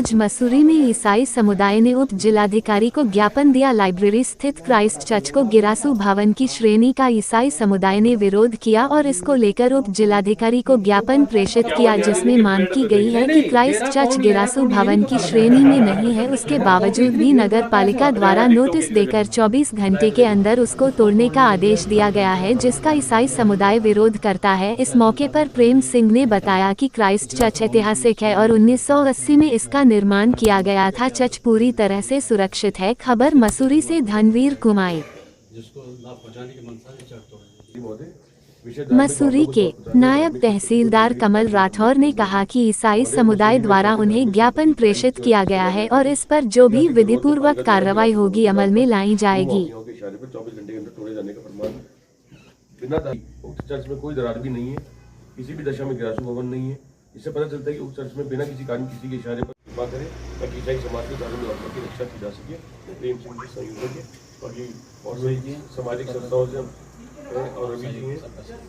आज मसूरी में ईसाई समुदाय ने उप जिलाधिकारी को ज्ञापन दिया। लाइब्रेरी स्थित क्राइस्ट चर्च को गिरासू भवन की श्रेणी का ईसाई समुदाय ने विरोध किया और इसको लेकर उप जिलाधिकारी को ज्ञापन प्रेषित किया, जिसमें मांग की गई है कि क्राइस्ट चर्च गिरासू भवन की श्रेणी में नहीं है। उसके बावजूद भी नगर पालिका द्वारा नोटिस देकर 24 घंटे के अंदर उसको तोड़ने का आदेश दिया गया है, जिसका ईसाई समुदाय विरोध करता है। इस मौके पर प्रेम सिंह ने बताया कि क्राइस्ट चर्च ऐतिहासिक है और 1980 में इसका निर्माण किया गया था। चर्च पूरी तरह से सुरक्षित है। खबर मसूरी से धनवीर कुमाई। मसूरी के नायब तहसीलदार कमल राठौर ने कहा कि ईसाई समुदाय द्वारा उन्हें ज्ञापन प्रेषित किया गया है और इस पर जो भी विधिपूर्वक कार्रवाई होगी अमल में लाई जाएगी। चर्च में कोई दरार भी नहीं है, किसी भी दशा में गिरासू भवन नहीं है। इससे पता चलता है कि उस चर्च में बिना किसी कारण किसी के इशारे पर कृपा करें ताकि ईसाई समाज के धर्म व्यवस्था की रक्षा की जा सके। प्रेम सिंह जी संयोजक है और ये बहुत सारी सामाजिक संस्थाओं से और रवि जी हैं,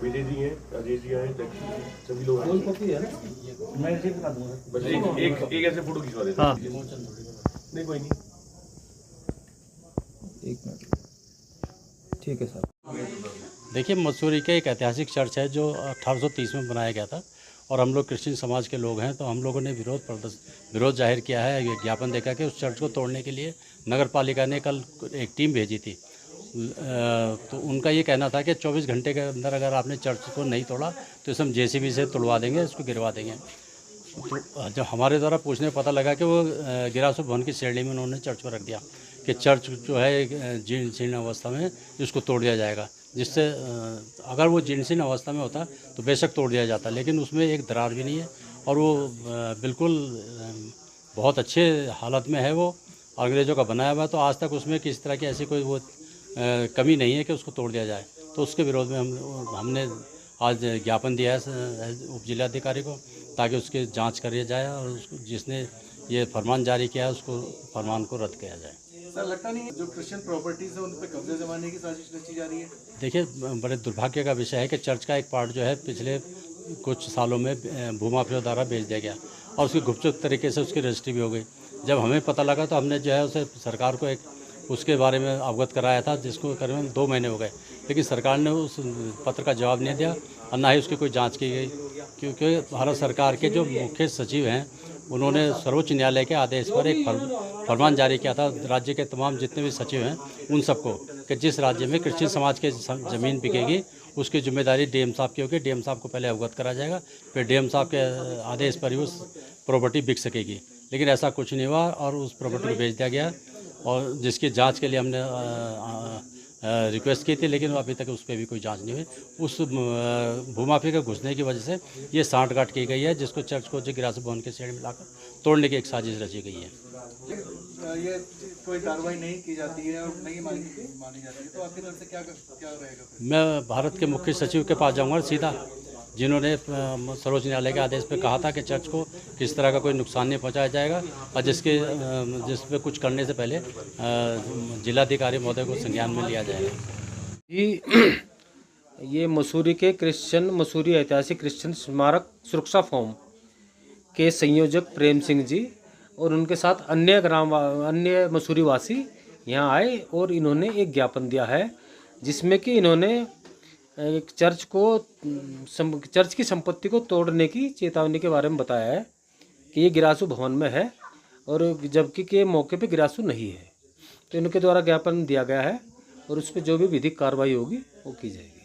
विजय जी हैं, राजेश जी हैं, सभी लोग बस एक ऐसे फोटो खिंचवा देते हैं। नहीं कोई नहीं, एक मिनट, ठीक है सर। देखिए, मसूरी का एक ऐतिहासिक चर्च है जो 1830 में बनाया गया था और हम लोग क्रिश्चियन समाज के लोग हैं, तो हम लोगों ने विरोध जाहिर किया है। ये ज्ञापन देखा कि उस चर्च को तोड़ने के लिए नगर पालिका ने कल एक टीम भेजी थी। तो उनका ये कहना था कि 24 घंटे के अंदर अगर आपने चर्च को नहीं तोड़ा तो इसे हम JCB से तुड़वा देंगे, इसको गिरवा देंगे। तो जब हमारे द्वारा पूछने में पता लगा कि वो गिरासू भवन की श्रेणी में उन्होंने चर्च को रख दिया कि चर्च जो है जीर्ण अवस्था में, इसको तोड़ दिया जाएगा। जिससे अगर वो जीर्ण अवस्था में होता तो बेशक तोड़ दिया जाता, लेकिन उसमें एक दरार भी नहीं है और वो बिल्कुल बहुत अच्छे हालत में है। वो अंग्रेज़ों का बनाया हुआ है, तो आज तक उसमें किसी तरह की ऐसी कोई वो कमी नहीं है कि उसको तोड़ दिया जाए। तो उसके विरोध में हमने आज ज्ञापन दिया है उप जिलाधिकारी को, ताकि उसकी जांच करी जाए और उसको जिसने ये फरमान जारी किया है उसको फरमान को रद्द किया जाए। सर, लगता नहीं है जो क्रिश्चियन प्रॉपर्टीज है उन पर कब्जे जमाने की साजिश रची जा रही है? देखिए, बड़े दुर्भाग्य का विषय है कि चर्च का एक पार्ट जो है पिछले कुछ सालों में भूमाफिया द्वारा बेच दिया गया और उसकी गुपचुप तरीके से उसकी रजिस्ट्री भी हो गई। जब हमें पता लगा तो हमने जो है उसे सरकार को उसके बारे में अवगत कराया था, जिसको करीबन 2 महीने हो गए, लेकिन सरकार ने उस पत्र का जवाब नहीं दिया और ना ही उसकी कोई जांच की गई। क्योंकि भारत सरकार के जो मुख्य सचिव हैं उन्होंने सर्वोच्च न्यायालय के आदेश पर एक फरमान जारी किया था राज्य के तमाम जितने भी सचिव हैं उन सबको, कि जिस राज्य में क्रिश्चियन समाज के ज़मीन बिकेगी उसकी जिम्मेदारी DM साहब की होगी। DM साहब को पहले अवगत करा जाएगा, फिर DM साहब के आदेश पर ही उस प्रॉपर्टी बिक सकेगी। लेकिन ऐसा कुछ नहीं हुआ और उस प्रॉपर्टी को बेच दिया गया, और जिसकी जांच के लिए हमने रिक्वेस्ट की थी, लेकिन अभी तक उस पर भी कोई जांच नहीं हुई। उस भूमाफिया के घुसने की वजह से ये सांठगांठ की गई है, जिसको चर्च को जो गिरासू भवन के श्रेणी में लाकर तोड़ने की एक साजिश रची गई है। ये कोई कार्रवाई नहीं की जाती है और नहीं मानी जाती है, तो आपकी तरफ से क्या रहेगा? मैं भारत के मुख्य सचिव के पास जाऊँगा सीधा, जिन्होंने सर्वोच्च न्यायालय के आदेश पे कहा था कि चर्च को किस तरह का कोई नुकसान नहीं पहुंचाया जाएगा और जिस पे कुछ करने से पहले जिलाधिकारी महोदय को संज्ञान में लिया जाएगा। जी, ये मसूरी ऐतिहासिक क्रिश्चियन स्मारक सुरक्षा फोरम के संयोजक प्रेम सिंह जी और उनके साथ अन्य मसूरी वासी यहाँ आए और इन्होंने एक ज्ञापन दिया है, जिसमें कि इन्होंने एक चर्च की संपत्ति को तोड़ने की चेतावनी के बारे में बताया है कि ये गिरासू भवन में है और जबकि के मौके पे गिरासू नहीं है। तो इनके द्वारा ज्ञापन दिया गया है और उस पर जो भी विधिक कार्रवाई होगी वो की जाएगी।